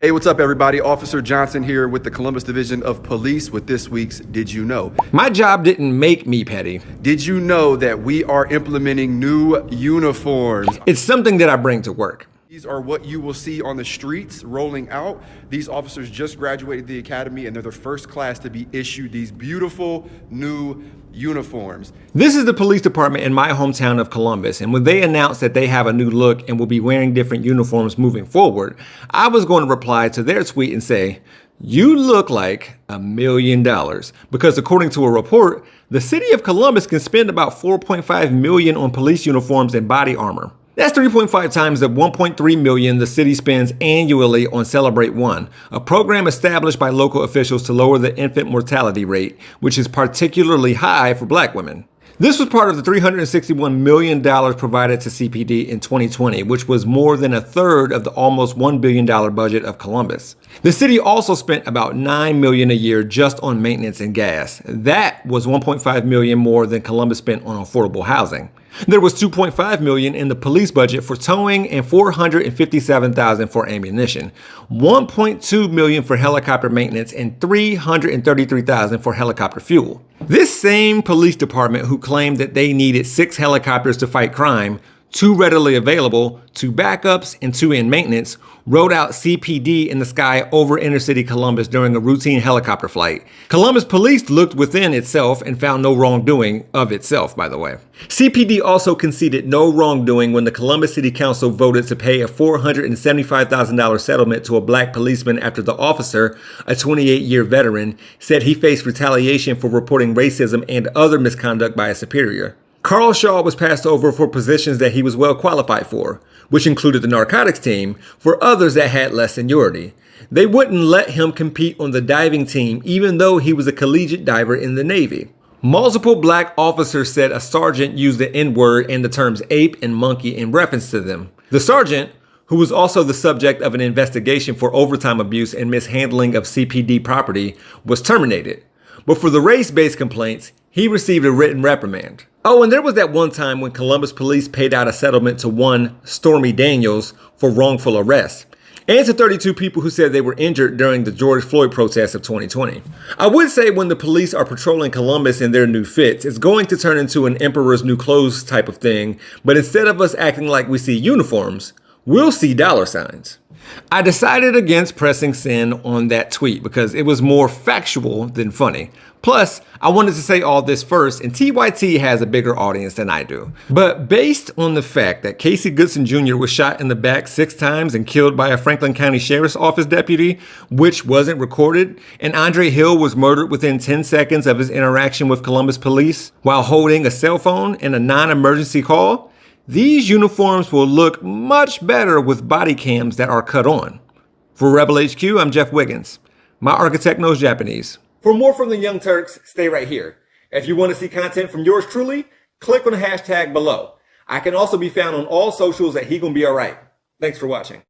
Hey, what's up, everybody? Officer Johnson here with the Columbus Division of Police with this week's Did You Know? My job didn't make me petty. Did you know that we are implementing new uniforms? It's something that I bring to work. These are what you will see on the streets rolling out. These officers just graduated the academy and they're the first class to be issued these beautiful new uniforms. This is the police department in my hometown of Columbus, and when they announced that they have a new look and will be wearing different uniforms moving forward, I was going to reply to their tweet and say, "You look like $1 million." Because according to a report, the city of Columbus can spend about $4.5 million on police uniforms and body armor. That's 3.5 times the $1.3 million the city spends annually on Celebrate One, a program established by local officials to lower the infant mortality rate, which is particularly high for Black women. This was part of the $361 million provided to CPD in 2020, which was more than a third of the almost $1 billion budget of Columbus. The city also spent about $9 million a year just on maintenance and gas. That was $1.5 million more than Columbus spent on affordable housing. There was $2.5 million in the police budget for towing and $457,000 for ammunition, $1.2 million for helicopter maintenance, and $333,000 for helicopter fuel. This same police department who claimed that they needed 6 helicopters to fight crime, 2 readily available, 2 backups, and 2 in maintenance, rode out CPD in the sky over inner city Columbus during a routine helicopter flight. Columbus police looked within itself and found no wrongdoing of itself, by the way. CPD also conceded no wrongdoing when the Columbus City Council voted to pay a $475,000 settlement to a Black policeman after the officer, a 28-year veteran, said he faced retaliation for reporting racism and other misconduct by a superior. Carl Shaw was passed over for positions that he was well qualified for, which included the narcotics team, for others that had less seniority. They wouldn't let him compete on the diving team even though he was a collegiate diver in the Navy. Multiple Black officers said a sergeant used the N-word and the terms ape and monkey in reference to them. The sergeant, who was also the subject of an investigation for overtime abuse and mishandling of CPD property, was terminated. But for the race-based complaints, he received a written reprimand. Oh, and there was that one time when Columbus police paid out a settlement to one Stormy Daniels for wrongful arrest, and to 32 people who said they were injured during the George Floyd protests of 2020. I would say when the police are patrolling Columbus in their new fits, it's going to turn into an emperor's new clothes type of thing, but instead of us acting like we see uniforms, we'll see dollar signs. I decided against pressing send on that tweet because it was more factual than funny. Plus, I wanted to say all this first, and TYT has a bigger audience than I do. But based on the fact that Casey Goodson Jr. was shot in the back 6 times and killed by a Franklin County Sheriff's Office deputy, which wasn't recorded, and Andre Hill was murdered within 10 seconds of his interaction with Columbus police while holding a cell phone in a non-emergency call, these uniforms will look much better with body cams that are cut on. For Rebel HQ, I'm Jeff Wiggins. My architect knows Japanese. For more from the Young Turks, stay right here. If you want to see content from yours truly, click on the hashtag below. I can also be found on all socials at He Gon' Be Alright. Thanks for watching.